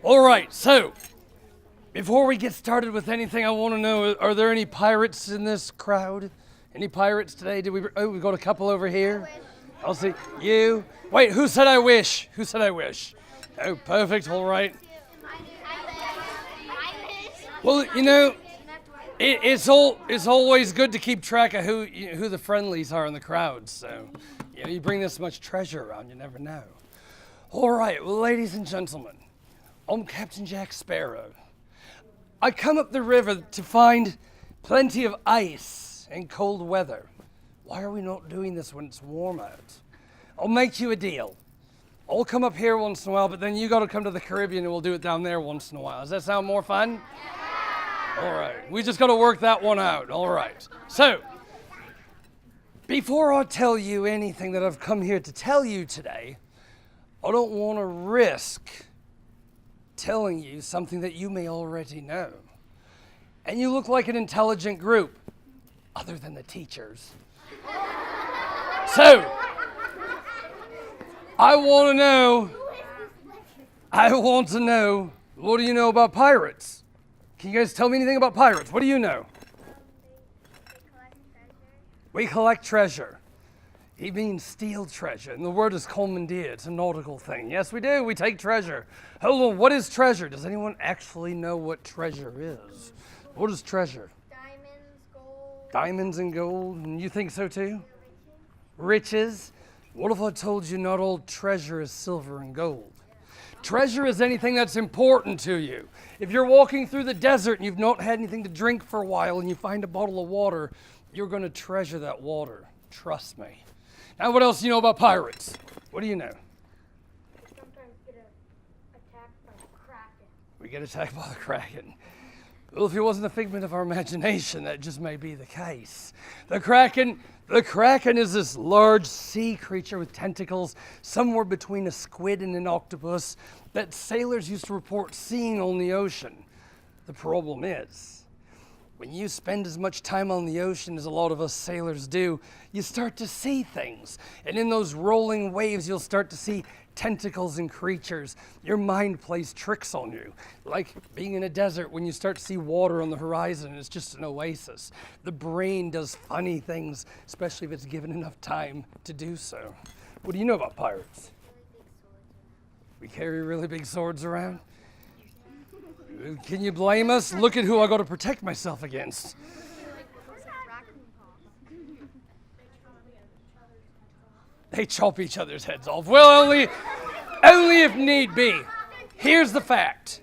All right, so before we get started with anything, I want to know, are there any pirates in this crowd? Any pirates today? We got a couple over here. I'll see. You. Wait, who said I wish? Who said I wish? Oh, perfect. All right. Well, it's always good to keep track of who the friendlies are in the crowd. So, you bring this much treasure around, you never know. All right, well, ladies and gentlemen, I'm Captain Jack Sparrow. I come up the river to find plenty of ice and cold weather. Why are we not doing this when it's warm out? I'll make you a deal. I'll come up here once in a while, but then you got to come to the Caribbean and we'll do it down there once in a while. Does that sound more fun? Yeah. All right. We just got to work that one out. All right. So, before I tell you anything that I've come here to tell you today, I don't want to risk telling you something that you may already know. And you look like an intelligent group, other than the teachers. So, I want to know, what do you know about pirates? Can you guys tell me anything about pirates? What do you know? We collect treasure. He means steal treasure, and the word is commandeer. It's a nautical thing. Yes, we do. We take treasure. Hold on, what is treasure? Does anyone actually know what treasure is? What is treasure? Diamonds, gold. Diamonds and gold, and you think so too? Riches. What if I told you not all treasure is silver and gold? Treasure is anything that's important to you. If you're walking through the desert and you've not had anything to drink for a while and you find a bottle of water, you're going to treasure that water. Trust me. Now, what else do you know about pirates? What do you know? We sometimes get attacked by the Kraken. We get attacked by the Kraken. Well, if it wasn't a figment of our imagination, that just may be the case. The Kraken is this large sea creature with tentacles, somewhere between a squid and an octopus, that sailors used to report seeing on the ocean. The problem is, when you spend as much time on the ocean as a lot of us sailors do, you start to see things. And in those rolling waves, you'll start to see tentacles and creatures. Your mind plays tricks on you. Like being in a desert when you start to see water on the horizon and it's just an oasis. The brain does funny things, especially if it's given enough time to do so. What do you know about pirates? We carry really big swords around? Can you blame us? Look at who I got to protect myself against. They chop each other's heads off. Well, only if need be. Here's the fact.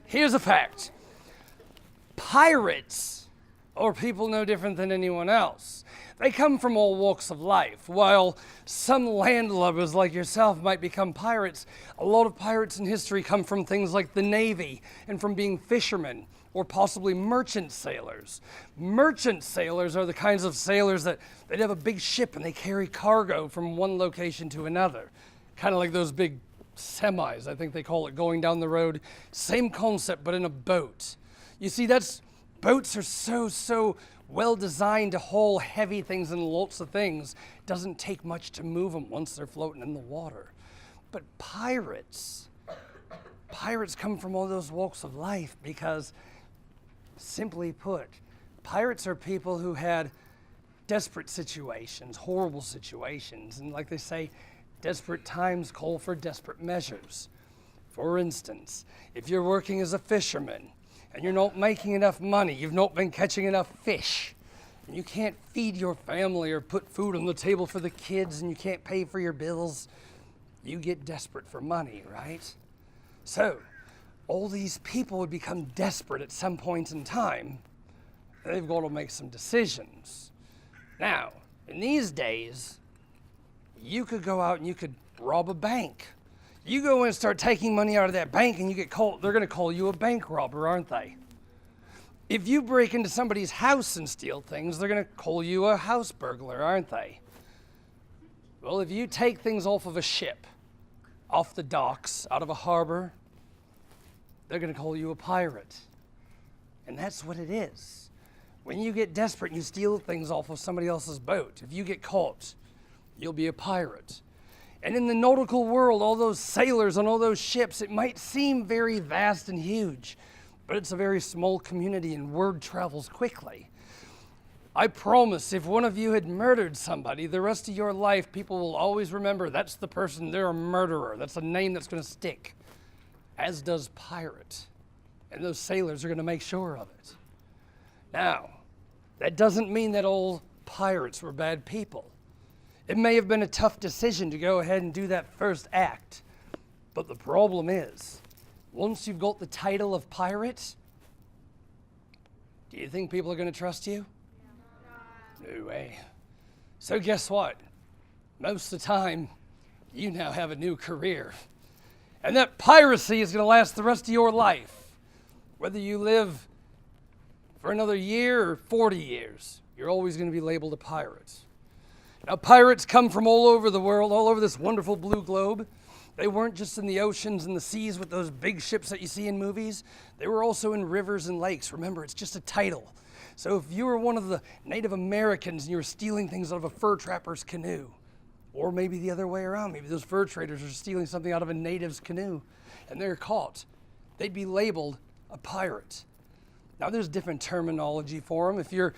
Pirates are people no different than anyone else. They come from all walks of life. While some landlubbers like yourself might become pirates, a lot of pirates in history come from things like the Navy and from being fishermen or possibly merchant sailors. Merchant sailors are the kinds of sailors that they'd have a big ship and they carry cargo from one location to another. Kind of like those big semis, I think they call it, going down the road. Same concept, but in a boat. You see, boats are so well designed to haul heavy things and lots of things. It doesn't take much to move them once they're floating in the water. But pirates come from all those walks of life because, simply put, pirates are people who had desperate situations, horrible situations, and like they say, desperate times call for desperate measures. For instance, if you're working as a fisherman, and you're not making enough money, you've not been catching enough fish, and you can't feed your family or put food on the table for the kids, and you can't pay for your bills, you get desperate for money, right? So, all these people would become desperate at some point in time. They've got to make some decisions. Now, in these days, you could go out and you could rob a bank. You go in and start taking money out of that bank and you get called, they're going to call you a bank robber, aren't they? If you break into somebody's house and steal things, they're going to call you a house burglar, aren't they? Well, if you take things off of a ship, off the docks, out of a harbor, they're going to call you a pirate. And that's what it is. When you get desperate and you steal things off of somebody else's boat, if you get caught, you'll be a pirate. And in the nautical world, all those sailors on all those ships, it might seem very vast and huge, but it's a very small community and word travels quickly. I promise if one of you had murdered somebody, the rest of your life, people will always remember that's the person, they're a murderer. That's a name that's going to stick, as does pirate. And those sailors are going to make sure of it. Now, that doesn't mean that all pirates were bad people. It may have been a tough decision to go ahead and do that first act. But the problem is, once you've got the title of pirate, do you think people are going to trust you? No way. So guess what? Most of the time, you now have a new career. And that piracy is going to last the rest of your life. Whether you live for another year or 40 years, you're always going to be labeled a pirate. Now, pirates come from all over the world, all over this wonderful blue globe. They weren't just in the oceans and the seas with those big ships that you see in movies. They were also in rivers and lakes. Remember, it's just a title. So if you were one of the Native Americans and you were stealing things out of a fur trapper's canoe, or maybe the other way around, maybe those fur traders are stealing something out of a native's canoe and they're caught, they'd be labeled a pirate. Now there's different terminology for them. If you're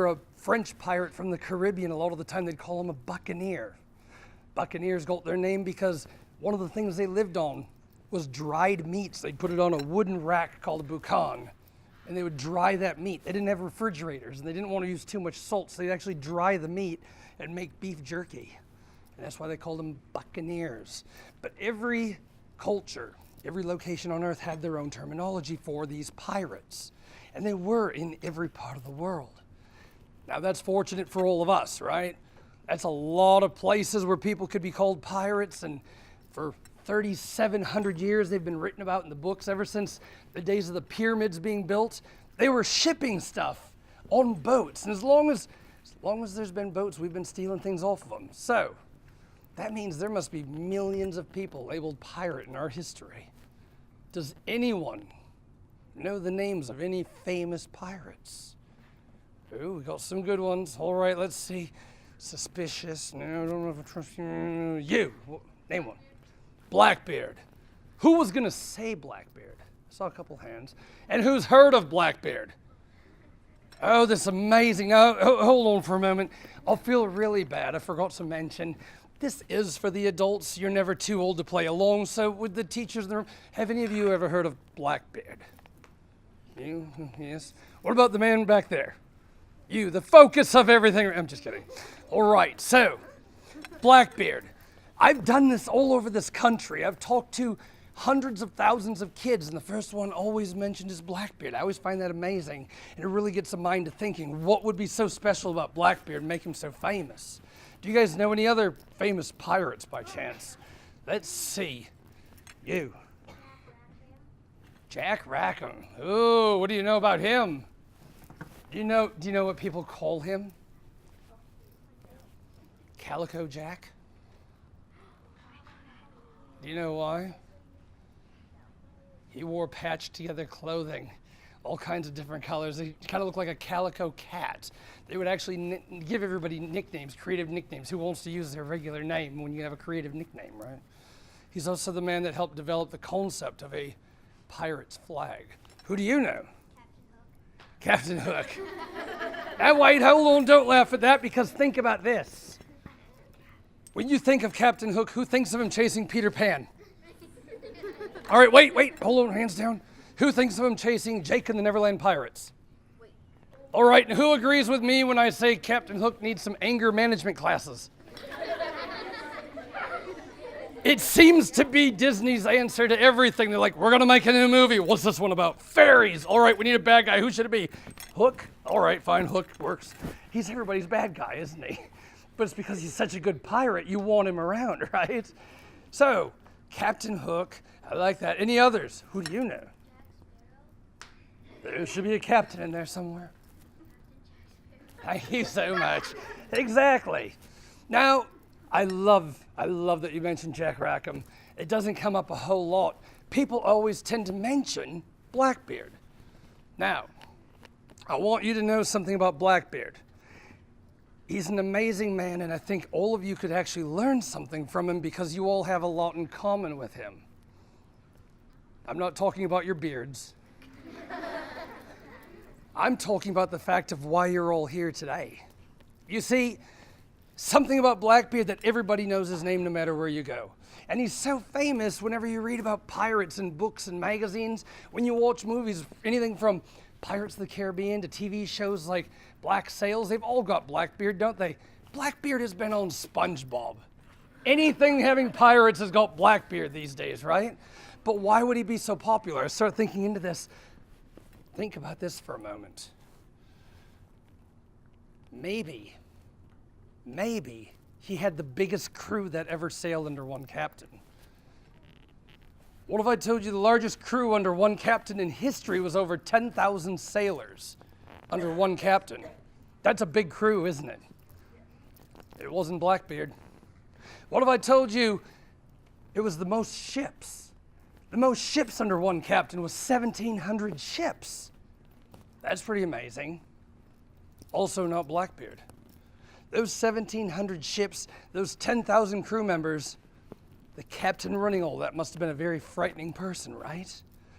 a French pirate from the Caribbean, a lot of the time they'd call them a buccaneer. Buccaneers got their name because one of the things they lived on was dried meats. They'd put it on a wooden rack called a boucan, and they would dry that meat. They didn't have refrigerators, and they didn't want to use too much salt, so they'd actually dry the meat and make beef jerky. And that's why they called them buccaneers. But every culture, every location on earth had their own terminology for these pirates. And they were in every part of the world. Now that's fortunate for all of us, right? That's a lot of places where people could be called pirates, and for 3,700 years they've been written about in the books ever since the days of the pyramids being built. They were shipping stuff on boats, and as long as there's been boats, we've been stealing things off of them. So that means there must be millions of people labeled pirate in our history. Does anyone know the names of any famous pirates? Oh, we got some good ones. All right, let's see. Suspicious. No, I don't know if I trust you. You. Name one. Blackbeard. Who was going to say Blackbeard? I saw a couple hands. And who's heard of Blackbeard? Oh, this is amazing. Now, hold on for a moment. I'll feel really bad. I forgot to mention, this is for the adults. You're never too old to play along. So with the teachers in the room, have any of you ever heard of Blackbeard? You? Yes. What about the man back there? You, the focus of everything. I'm just kidding. All right, so Blackbeard. I've done this all over this country. I've talked to hundreds of thousands of kids, and the first one always mentioned is Blackbeard. I always find that amazing, and it really gets the mind to thinking, what would be so special about Blackbeard and make him so famous? Do you guys know any other famous pirates by chance? Let's see. You. Jack Rackham. Oh, what do you know about him? Do you know what people call him? Calico Jack? Do you know why? He wore patched together clothing, all kinds of different colors. He kind of looked like a calico cat. They would actually give everybody nicknames, creative nicknames. Who wants to use their regular name when you have a creative nickname, right? He's also the man that helped develop the concept of a pirate's flag. Who do you know? Captain Hook. Now wait, hold on, don't laugh at that, because think about this. When you think of Captain Hook, who thinks of him chasing Peter Pan? All right, wait, hold on, hands down. Who thinks of him chasing Jake and the Neverland Pirates? All right, and who agrees with me when I say Captain Hook needs some anger management classes? It seems to be Disney's answer to everything. They're like, we're going to make a new movie. What's this one about? Fairies. All right, we need a bad guy. Who should it be? Hook? All right, fine, Hook works. He's everybody's bad guy, isn't he? But it's because he's such a good pirate, you want him around, right? So, Captain Hook, I like that. Any others? Who do you know? There should be a captain in there somewhere. Thank you so much. Exactly. Now, I love that you mentioned Jack Rackham. It doesn't come up a whole lot. People always tend to mention Blackbeard. Now, I want you to know something about Blackbeard. He's an amazing man, and I think all of you could actually learn something from him because you all have a lot in common with him. I'm not talking about your beards. I'm talking about the fact of why you're all here today. You see, something about Blackbeard that everybody knows his name no matter where you go. And he's so famous whenever you read about pirates in books and magazines, when you watch movies, anything from Pirates of the Caribbean to TV shows like Black Sails, they've all got Blackbeard, don't they? Blackbeard has been on SpongeBob. Anything having pirates has got Blackbeard these days, right? But why would he be so popular? I start thinking into this. Think about this for a moment. Maybe he had the biggest crew that ever sailed under one captain. What if I told you the largest crew under one captain in history was over 10,000 sailors under one captain? That's a big crew, isn't it? It wasn't Blackbeard. What if I told you it was the most ships? The most ships under one captain was 1,700 ships. That's pretty amazing. Also not Blackbeard. Those 1,700 ships, those 10,000 crew members, the captain running all that must have been a very frightening person, right?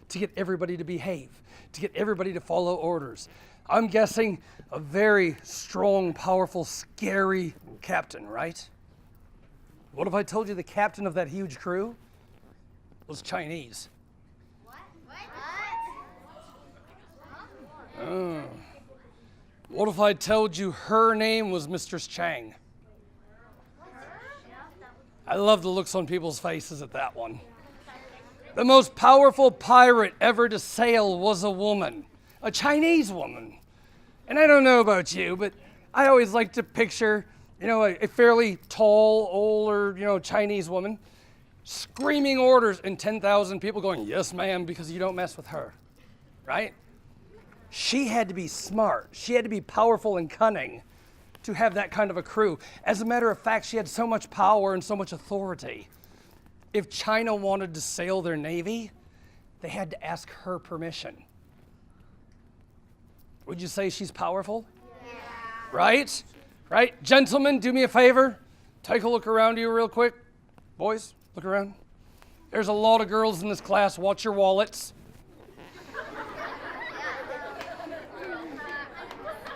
To get everybody to behave, to get everybody to follow orders. I'm guessing a very strong, powerful, scary captain, right? What if I told you the captain of that huge crew was Chinese? What if I told you her name was Mistress Chang? I love the looks on people's faces at that one. The most powerful pirate ever to sail was a woman, a Chinese woman. And I don't know about you, but I always like to picture, a fairly tall, older, Chinese woman screaming orders and 10,000 people going, yes, ma'am, because you don't mess with her, right? She had to be smart. She had to be powerful and cunning to have that kind of a crew. As a matter of fact, she had so much power and so much authority. If China wanted to sail their navy, they had to ask her permission. Would you say she's powerful? Yeah. Right? Right? Gentlemen, do me a favor. Take a look around you real quick. Boys, look around. There's a lot of girls in this class. Watch your wallets.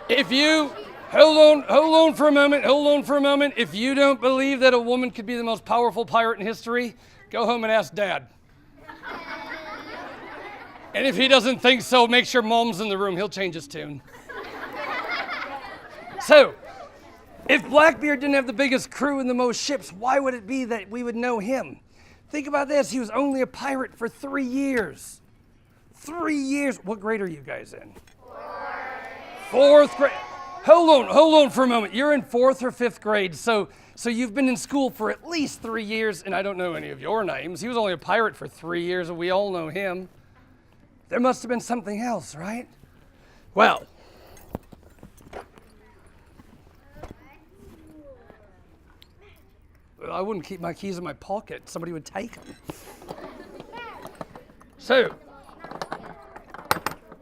If you, hold on for a moment. If you don't believe that a woman could be the most powerful pirate in history, go home and ask Dad. And if he doesn't think so, make sure Mom's in the room. He'll change his tune. So, if Blackbeard didn't have the biggest crew and the most ships, why would it be that we would know him? Think about this. He was only a pirate for 3 years. 3 years. What grade are you guys in? Fourth grade. Hold on for a moment. You're in 4th or 5th grade, so you've been in school for at least 3 years, and I don't know any of your names. He was only a pirate for 3 years, and we all know him. There must have been something else, right? Well, I wouldn't keep my keys in my pocket. Somebody would take them. So,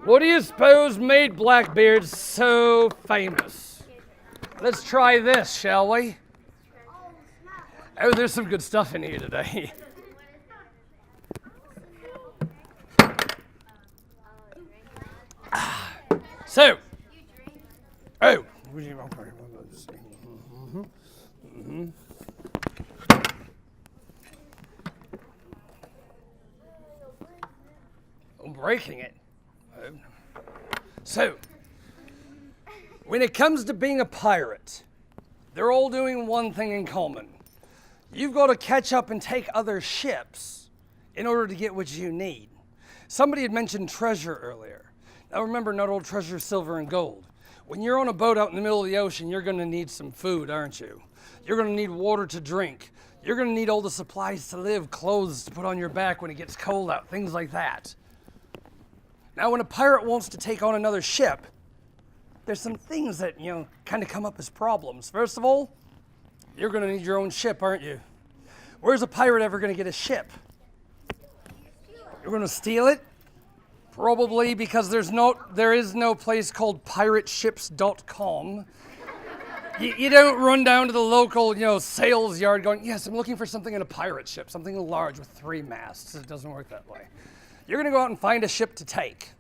what do you suppose made Blackbeard so famous? Let's try this, shall we? Oh, there's some good stuff in here today. So, I'm breaking it. So, when it comes to being a pirate, they're all doing one thing in common. You've got to catch up and take other ships in order to get what you need. Somebody had mentioned treasure earlier. Now remember, not all treasure is silver and gold. When you're on a boat out in the middle of the ocean, you're going to need some food, aren't you? You're going to need water to drink. You're going to need all the supplies to live, clothes to put on your back when it gets cold out, things like that. Now, when a pirate wants to take on another ship, there's some things that, kind of come up as problems. First of all, you're going to need your own ship, aren't you? Where's a pirate ever going to get a ship? You're going to steal it? Probably because there is no place called pirateships.com. You don't run down to the local, sales yard going, yes, I'm looking for something in a pirate ship, something large with 3 masts. It doesn't work that way. You're going to go out and find a ship to take.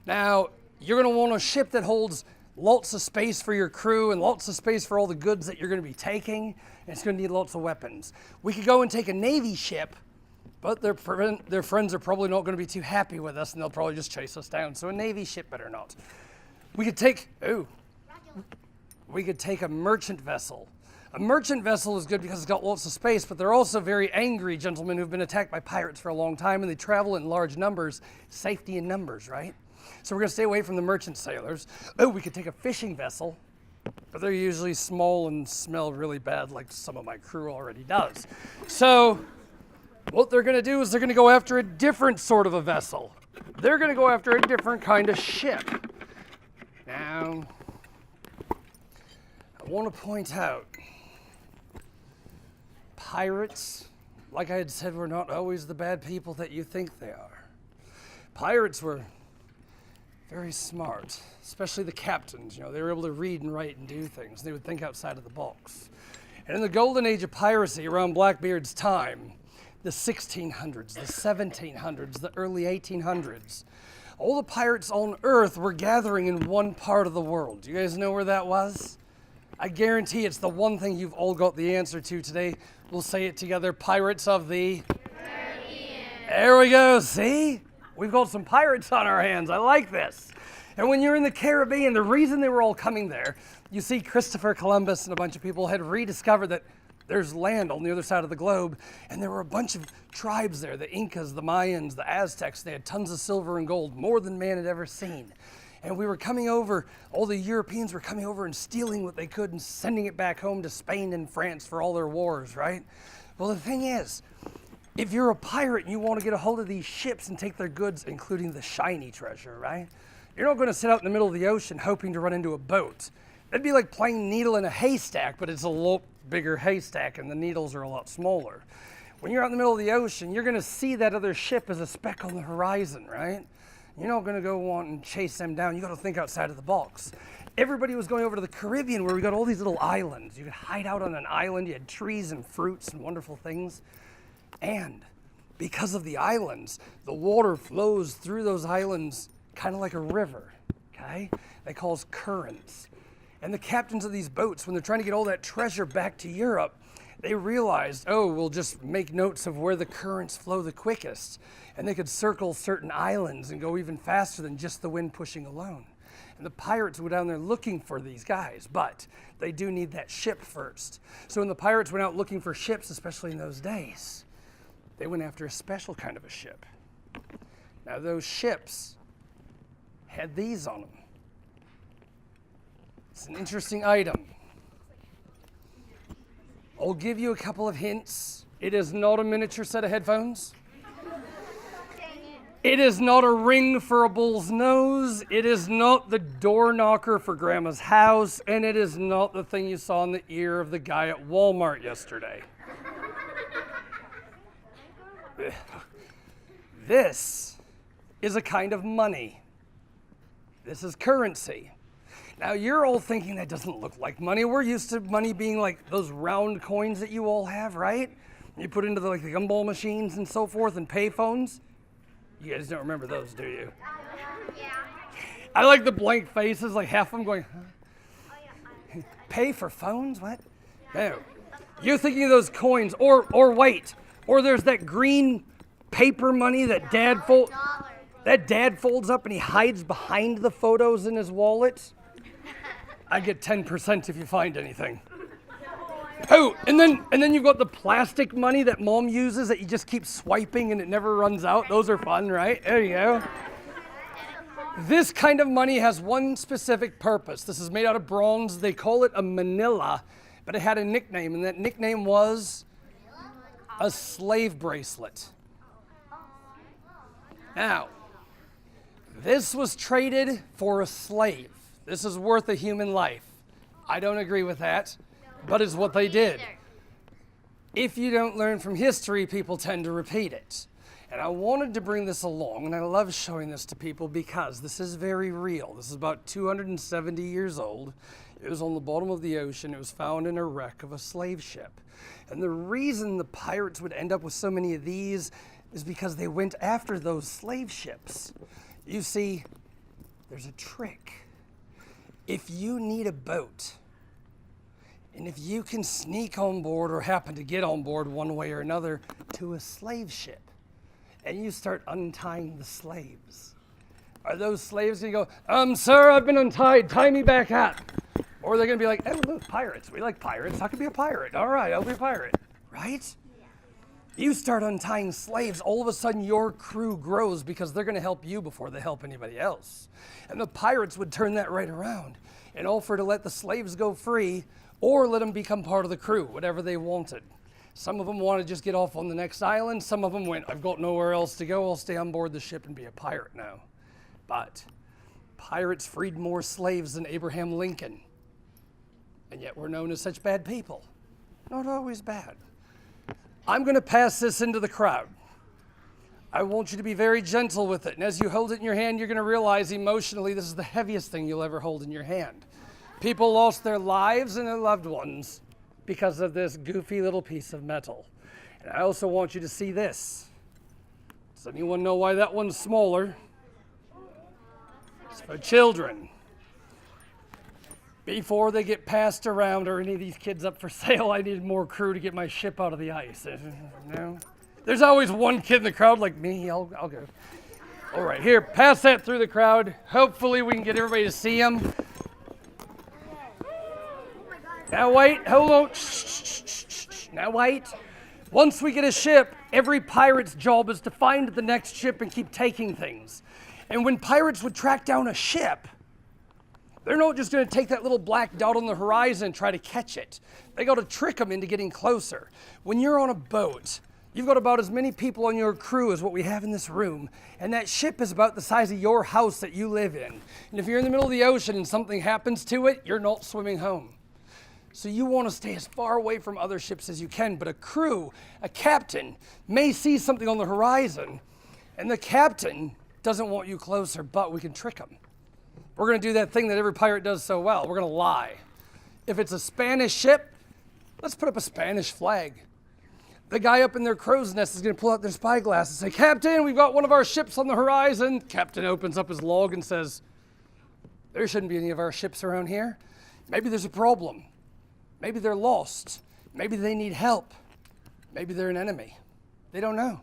Now, you're going to want a ship that holds lots of space for your crew and lots of space for all the goods that you're going to be taking, and it's going to need lots of weapons. We could go and take a Navy ship, but their friends are probably not going to be too happy with us, and they'll probably just chase us down. So a Navy ship better not. We could take a merchant vessel. A merchant vessel is good because it's got lots of space, but they're also very angry gentlemen who've been attacked by pirates for a long time, and they travel in large numbers. Safety in numbers, right? So we're going to stay away from the merchant sailors. We could take a fishing vessel, but they're usually small and smell really bad like some of my crew already does. So what they're going to do is they're going to go after a different sort of a vessel. They're going to go after a different kind of ship. Now, I want to point out, pirates, like I had said, were not always the bad people that you think they are. Pirates were very smart, especially the captains. They were able to read and write and do things. They would think outside of the box. And in the golden age of piracy, around Blackbeard's time, the 1600s, the 1700s, the early 1800s, all the pirates on Earth were gathering in one part of the world. Do you guys know where that was? I guarantee it's the one thing you've all got the answer to today. We'll say it together. Pirates of the Caribbean. There we go. See? We've got some pirates on our hands. I like this. And when you're in the Caribbean, the reason they were all coming there, you see Christopher Columbus and a bunch of people had rediscovered that there's land on the other side of the globe, and there were a bunch of tribes there, the Incas, the Mayans, the Aztecs. They had tons of silver and gold, more than man had ever seen. And we were coming over, all the Europeans were coming over and stealing what they could and sending it back home to Spain and France for all their wars, right? Well, the thing is, if you're a pirate and you want to get a hold of these ships and take their goods, including the shiny treasure, right? You're not going to sit out in the middle of the ocean hoping to run into a boat. That'd be like playing needle in a haystack, but it's a lot bigger haystack and the needles are a lot smaller. When you're out in the middle of the ocean, you're going to see that other ship as a speck on the horizon, right? You're not going to go want and chase them down. You got to think outside of the box. Everybody was going over to the Caribbean where we got all these little islands. You could hide out on an island. You had trees and fruits and wonderful things. And because of the islands, the water flows through those islands kind of like a river, okay? They call us currents. And the captains of these boats, when they're trying to get all that treasure back to Europe, they realized, we'll just make notes of where the currents flow the quickest. And they could circle certain islands and go even faster than just the wind pushing alone. And the pirates were down there looking for these guys, but they do need that ship first. So when the pirates went out looking for ships, especially in those days, they went after a special kind of a ship. Now those ships had these on them. It's an interesting item. I'll give you a couple of hints. It is not a miniature set of headphones. It is not a ring for a bull's nose. It is not the door knocker for Grandma's house. And it is not the thing you saw in the ear of the guy at Walmart yesterday. This is a kind of money. This is currency. Now you're all thinking that doesn't look like money. We're used to money being like those round coins that you all have, right? You put into the gumball machines and so forth and pay phones. You guys don't remember those, do you? Yeah. I like the blank faces, like half of them going, huh? Pay for phones? What? No. You're thinking of those coins, or wait. Or there's that green paper money that dad folds up and he hides behind the photos in his wallet. I get 10% if you find anything. And then you've got the plastic money that mom uses that you just keep swiping and it never runs out. Those are fun, right? There you go. This kind of money has one specific purpose. This is made out of bronze. They call it a manila, but it had a nickname, and that nickname was a slave bracelet. Now, this was traded for a slave. This is worth a human life. I don't agree with that, but it's what they did. If you don't learn from history, people tend to repeat it. And I wanted to bring this along, and I love showing this to people because this is very real. This is about 270 years old. It was on the bottom of the ocean. It was found in a wreck of a slave ship. And the reason the pirates would end up with so many of these is because they went after those slave ships. You see, there's a trick. If you need a boat, and if you can sneak on board or happen to get on board one way or another to a slave ship, and you start untying the slaves, are those slaves going to go, sir, I've been untied, tie me back up? Or they're going to be like, oh, look, pirates. We like pirates. I could be a pirate. All right, I'll be a pirate. Right? You start untying slaves, all of a sudden your crew grows because they're going to help you before they help anybody else. And the pirates would turn that right around and offer to let the slaves go free or let them become part of the crew, whatever they wanted. Some of them wanted to just get off on the next island. Some of them went, I've got nowhere else to go. I'll stay on board the ship and be a pirate now. But pirates freed more slaves than Abraham Lincoln. And yet we're known as such bad people. Not always bad. I'm going to pass this into the crowd. I want you to be very gentle with it. And as you hold it in your hand, you're going to realize emotionally this is the heaviest thing you'll ever hold in your hand. People lost their lives and their loved ones because of this goofy little piece of metal. And I also want you to see this. Does anyone know why that one's smaller? It's for children. Before they get passed around or any of these kids up for sale, I needed more crew to get my ship out of the ice. No? There's always one kid in the crowd like me. I'll go. All right, here, pass that through the crowd. Hopefully we can get everybody to see them. Now wait, hold on. Shh. Now wait. Once we get a ship, every pirate's job is to find the next ship and keep taking things. And when pirates would track down a ship, they're not just going to take that little black dot on the horizon and try to catch it. They got to trick them into getting closer. When you're on a boat, you've got about as many people on your crew as what we have in this room, and that ship is about the size of your house that you live in. And if you're in the middle of the ocean and something happens to it, you're not swimming home. So you want to stay as far away from other ships as you can, but a crew, a captain, may see something on the horizon, and the captain doesn't want you closer, but we can trick him. We're going to do that thing that every pirate does so well. We're going to lie. If it's a Spanish ship, let's put up a Spanish flag. The guy up in their crow's nest is going to pull out their spyglass and say, Captain, we've got one of our ships on the horizon. Captain opens up his log and says, there shouldn't be any of our ships around here. Maybe there's a problem. Maybe they're lost. Maybe they need help. Maybe they're an enemy. They don't know.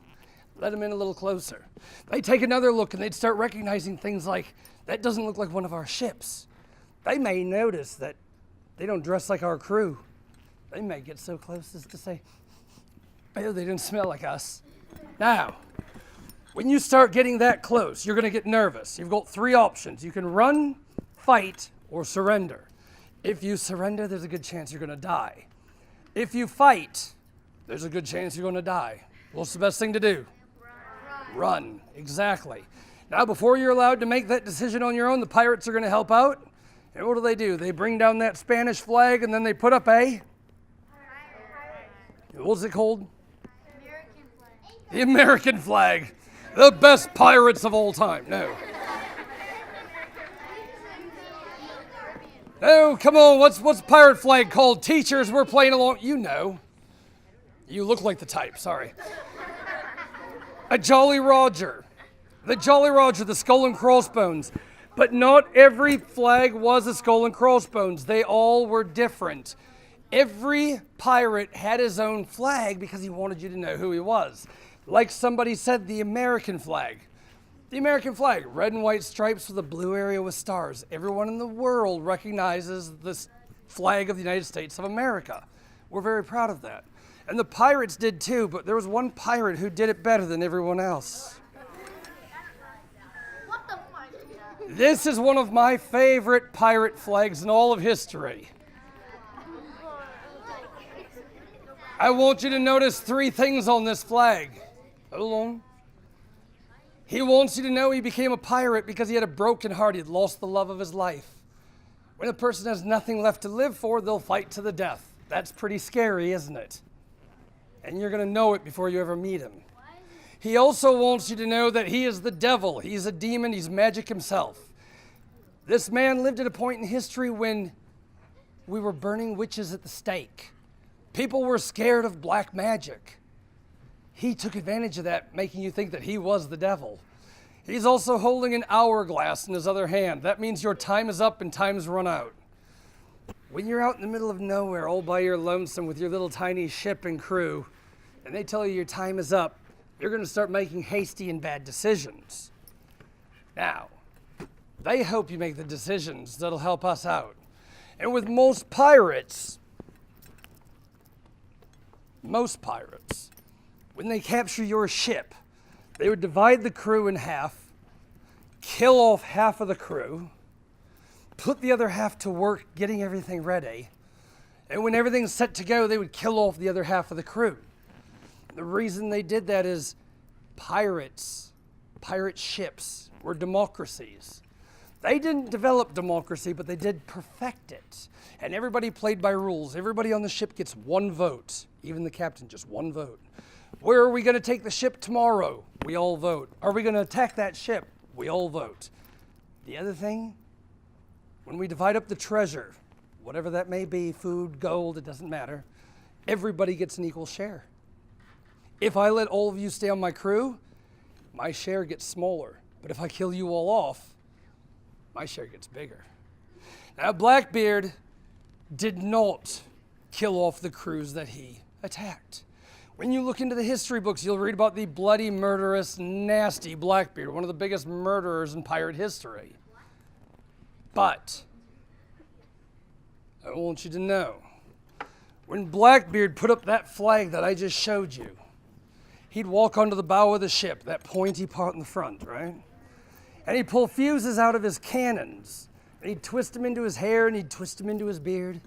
Let them in a little closer. They take another look and they'd start recognizing things like, that doesn't look like one of our ships. They may notice that they don't dress like our crew. They may get so close as to say, oh, they didn't smell like us. Now, when you start getting that close, you're going to get nervous. You've got three options. You can run, fight, or surrender. If you surrender, there's a good chance you're going to die. If you fight, there's a good chance you're going to die. What's the best thing to do? Run. Exactly. Now, before you're allowed to make that decision on your own, the pirates are going to help out. And what do? They bring down that Spanish flag and then they put up a... What's it called? American flag. The American flag. The best pirates of all time. No. No, come on. What's pirate flag called? Teachers, we're playing along. You know. You look like the type. Sorry. A Jolly Roger. The Jolly Roger, the skull and crossbones. But not every flag was a skull and crossbones. They all were different. Every pirate had his own flag because he wanted you to know who he was. Like somebody said, the American flag. The American flag, red and white stripes with a blue area with stars. Everyone in the world recognizes this flag of the United States of America. We're very proud of that. And the pirates did too, but there was one pirate who did it better than everyone else. This is one of my favorite pirate flags in all of history. I want you to notice three things on this flag. Hold on. He wants you to know he became a pirate because he had a broken heart. He had lost the love of his life. When a person has nothing left to live for, they'll fight to the death. That's pretty scary, isn't it? And you're going to know it before you ever meet him. He also wants you to know that he is the devil. He's a demon. He's magic himself. This man lived at a point in history when we were burning witches at the stake. People were scared of black magic. He took advantage of that, making you think that he was the devil. He's also holding an hourglass in his other hand. That means your time is up and time's run out. When you're out in the middle of nowhere, all by your lonesome with your little tiny ship and crew, and they tell you your time is up, you're going to start making hasty and bad decisions. Now, they hope you make the decisions that'll help us out. And with most pirates, when they capture your ship, they would divide the crew in half, kill off half of the crew, put the other half to work getting everything ready, and when everything's set to go, they would kill off the other half of the crew. The reason they did that is pirate ships were democracies. They didn't develop democracy, but they did perfect it. And everybody played by rules. Everybody on the ship gets one vote. Even the captain, just one vote. Where are we going to take the ship tomorrow? We all vote. Are we going to attack that ship? We all vote. The other thing, when we divide up the treasure, whatever that may be, food, gold, it doesn't matter, everybody gets an equal share. If I let all of you stay on my crew, my share gets smaller. But if I kill you all off, my share gets bigger. Now, Blackbeard did not kill off the crews that he attacked. When you look into the history books, you'll read about the bloody, murderous, nasty Blackbeard, one of the biggest murderers in pirate history. But I want you to know, when Blackbeard put up that flag that I just showed you, he'd walk onto the bow of the ship, that pointy part in the front, right? And he'd pull fuses out of his cannons, and he'd twist them into his hair, and he'd twist them into his beard,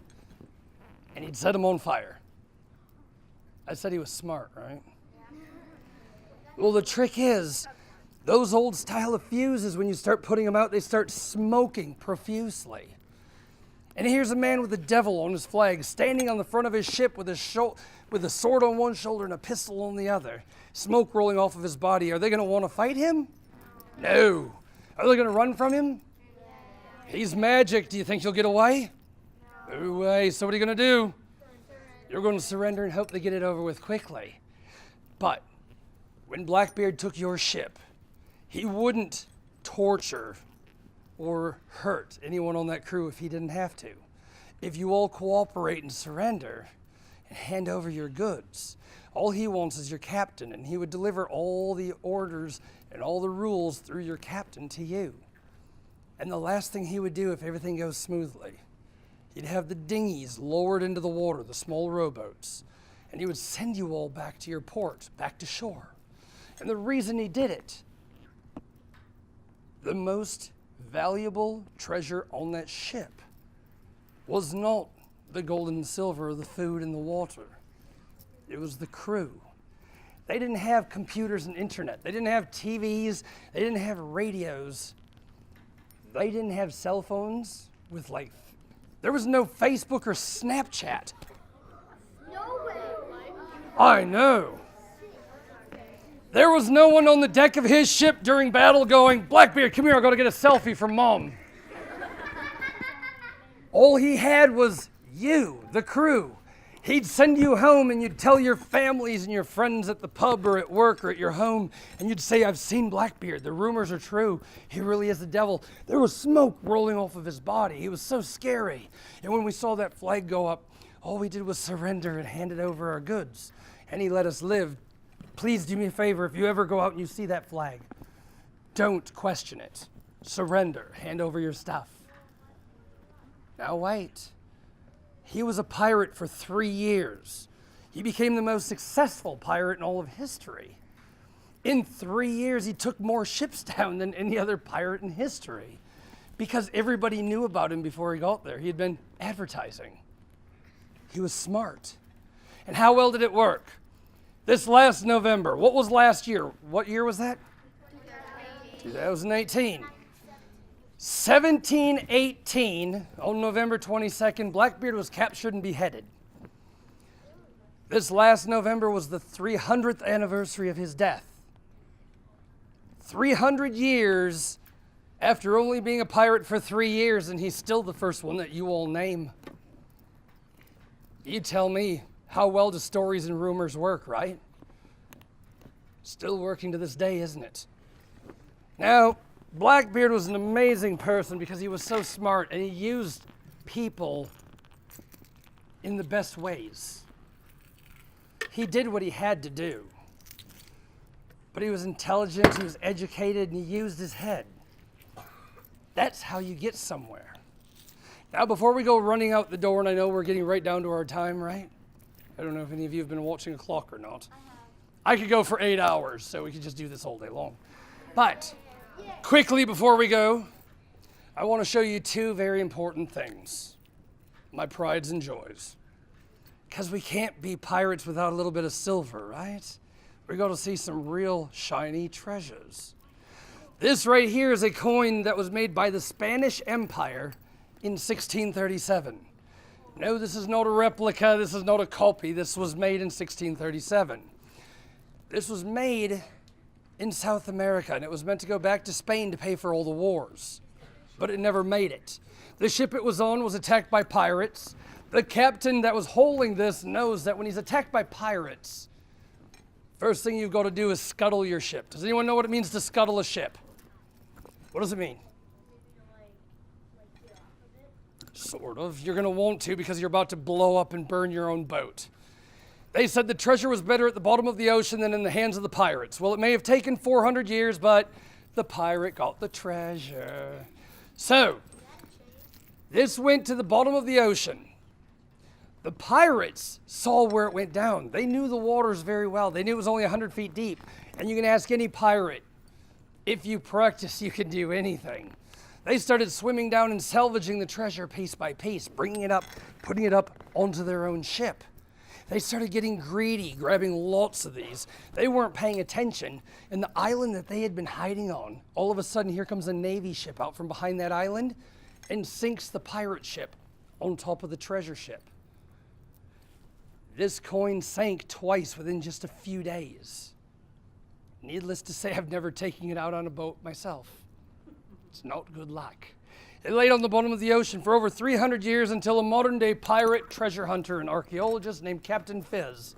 and he'd set them on fire. I said he was smart, right? Well, the trick is, those old style of fuses, when you start putting them out, they start smoking profusely. And here's a man with the devil on his flag, standing on the front of his ship with a sword on one shoulder and a pistol on the other, smoke rolling off of his body. Are they going to want to fight him? No. Are they going to run from him? He's magic. Do you think you'll get away? No way. So what are you going to do? You're going to surrender and hope they get it over with quickly. But when Blackbeard took your ship, he wouldn't torture or hurt anyone on that crew if he didn't have to. If you all cooperate and surrender and hand over your goods, all he wants is your captain, and he would deliver all the orders and all the rules through your captain to you. And the last thing he would do if everything goes smoothly, he'd have the dinghies lowered into the water, the small rowboats, and he would send you all back to your port, back to shore. And the reason he did it, the most valuable treasure on that ship was not the gold and silver or the food and the water. It was the crew. They didn't have computers and internet. They didn't have TVs. They didn't have radios. They didn't have cell phones with there was no Facebook or Snapchat. No way. I know. There was no one on the deck of his ship during battle going, Blackbeard, come here, I gotta get a selfie from Mom. All he had was you, the crew. He'd send you home and you'd tell your families and your friends at the pub or at work or at your home, and you'd say, I've seen Blackbeard. The rumors are true. He really is the devil. There was smoke rolling off of his body. He was so scary. And when we saw that flag go up, all we did was surrender and handed over our goods. And he let us live. Please do me a favor, if you ever go out and you see that flag, don't question it. Surrender. Hand over your stuff. Now wait. He was a pirate for 3 years. He became the most successful pirate in all of history. In 3 years, he took more ships down than any other pirate in history because everybody knew about him before he got there. He had been advertising. He was smart. And how well did it work? This last November, what was last year? What year was that? 2018. 1718, on November 22nd, Blackbeard was captured and beheaded. This last November was the 300th anniversary of his death. 300 years after only being a pirate for 3 years, and he's still the first one that you all name. You tell me, how well do stories and rumors work, right? Still working to this day, isn't it? Now, Blackbeard was an amazing person because he was so smart and he used people in the best ways. He did what he had to do. But he was intelligent, he was educated, and he used his head. That's how you get somewhere. Now, before we go running out the door, and I know we're getting right down to our time, right? I don't know if any of you have been watching a clock or not. I could go for 8 hours, so we could just do this all day long. But quickly before we go, I want to show you two very important things. My prides and joys. Because we can't be pirates without a little bit of silver, right? We're going to see some real shiny treasures. This right here is a coin that was made by the Spanish Empire in 1637. No, this is not a replica. This is not a copy. This was made in 1637. This was made in South America, and it was meant to go back to Spain to pay for all the wars. But it never made it. The ship it was on was attacked by pirates. The captain that was holding this knows that when he's attacked by pirates, first thing you've got to do is scuttle your ship. Does anyone know what it means to scuttle a ship? What does it mean? Sort of. You're going to want to because you're about to blow up and burn your own boat. They said the treasure was better at the bottom of the ocean than in the hands of the pirates. Well, it may have taken 400 years, but the pirate got the treasure. So, this went to the bottom of the ocean. The pirates saw where it went down. They knew the waters very well. They knew it was only 100 feet deep. And you can ask any pirate, if you practice, you can do anything. They started swimming down and salvaging the treasure piece by piece, bringing it up, putting it up onto their own ship. They started getting greedy, grabbing lots of these. They weren't paying attention, and the island that they had been hiding on, all of a sudden here comes a Navy ship out from behind that island and sinks the pirate ship on top of the treasure ship. This coin sank twice within just a few days. Needless to say, I've never taken it out on a boat myself. It's not good luck. It laid on the bottom of the ocean for over 300 years until a modern-day pirate, treasure hunter, and archaeologist named Captain Fizz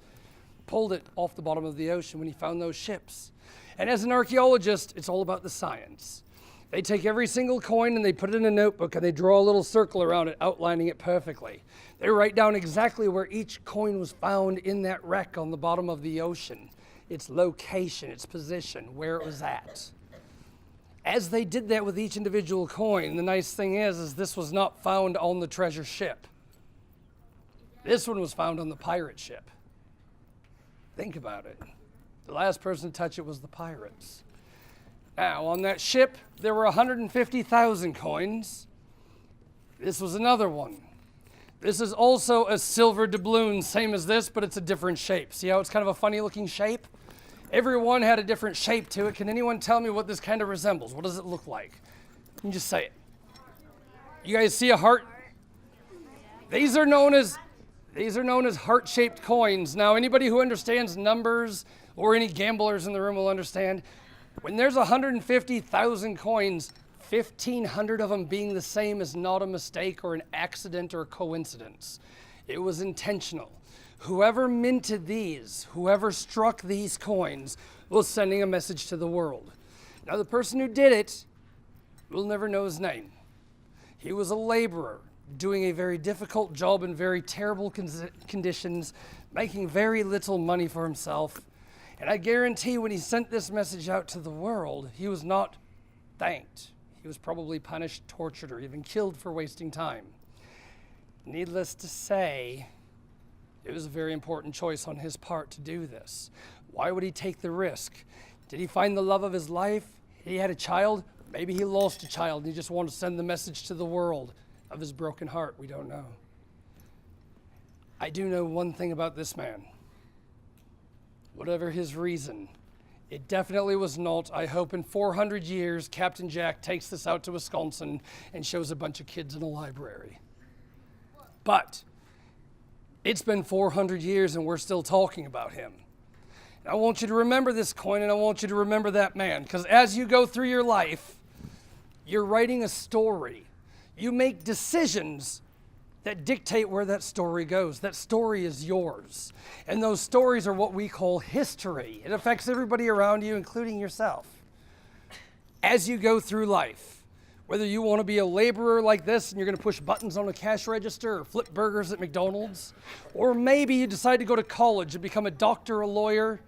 pulled it off the bottom of the ocean when he found those ships. And as an archaeologist, it's all about the science. They take every single coin and they put it in a notebook and they draw a little circle around it, outlining it perfectly. They write down exactly where each coin was found in that wreck on the bottom of the ocean, its location, its position, where it was at. As they did that with each individual coin, the nice thing is this was not found on the treasure ship. This one was found on the pirate ship. Think about it. The last person to touch it was the pirates. Now, on that ship, there were 150,000 coins. This was another one. This is also a silver doubloon, same as this, but it's a different shape. See how it's kind of a funny looking shape? Every one had a different shape to it. Can anyone tell me what this kind of resembles? What does it look like? You can just say it. You guys see a heart? These are known as heart-shaped coins. Now, anybody who understands numbers or any gamblers in the room will understand. When there's 150,000 coins, 1,500 of them being the same is not a mistake or an accident or a coincidence. It was intentional. Whoever minted these, whoever struck these coins, was sending a message to the world. Now, the person who did it, we'll never know his name. He was a laborer, doing a very difficult job in very terrible conditions, making very little money for himself. And I guarantee when he sent this message out to the world, he was not thanked. He was probably punished, tortured, or even killed for wasting time. Needless to say, it was a very important choice on his part to do this. Why would he take the risk? Did he find the love of his life? He had a child? Maybe he lost a child and he just wanted to send the message to the world of his broken heart. We don't know. I do know one thing about this man. Whatever his reason, it definitely was not, I hope in 400 years, Captain Jack takes this out to Wisconsin and shows a bunch of kids in a library. But it's been 400 years and we're still talking about him. I want you to remember this coin, and I want you to remember that man, because as you go through your life, you're writing a story. You make decisions that dictate where that story goes. That story is yours. And those stories are what we call history. It affects everybody around you, including yourself. As you go through life, whether you want to be a laborer like this and you're going to push buttons on a cash register or flip burgers at McDonald's, or maybe you decide to go to college and become a doctor, a lawyer.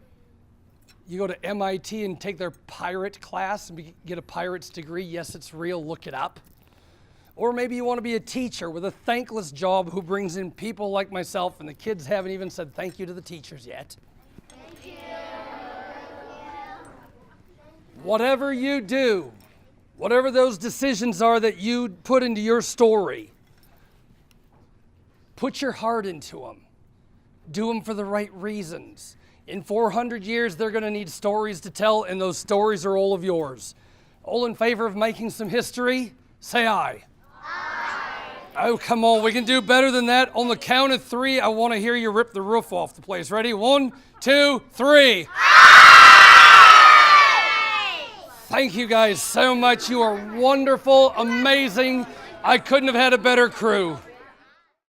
You go to MIT and take their pirate class and get a pirate's degree. Yes, it's real. Look it up. Or maybe you want to be a teacher with a thankless job who brings in people like myself, and the kids haven't even said thank you to the teachers yet. Thank you. Whatever you do, whatever those decisions are that you put into your story, put your heart into them. Do them for the right reasons. In 400 years, they're going to need stories to tell, and those stories are all of yours. All in favor of making some history? Say aye. Oh, come on. We can do better than that. On the count of 3, I want to hear you rip the roof off the place. Ready? 1, 2, 3. Thank you guys so much. You are wonderful, amazing. I couldn't have had a better crew.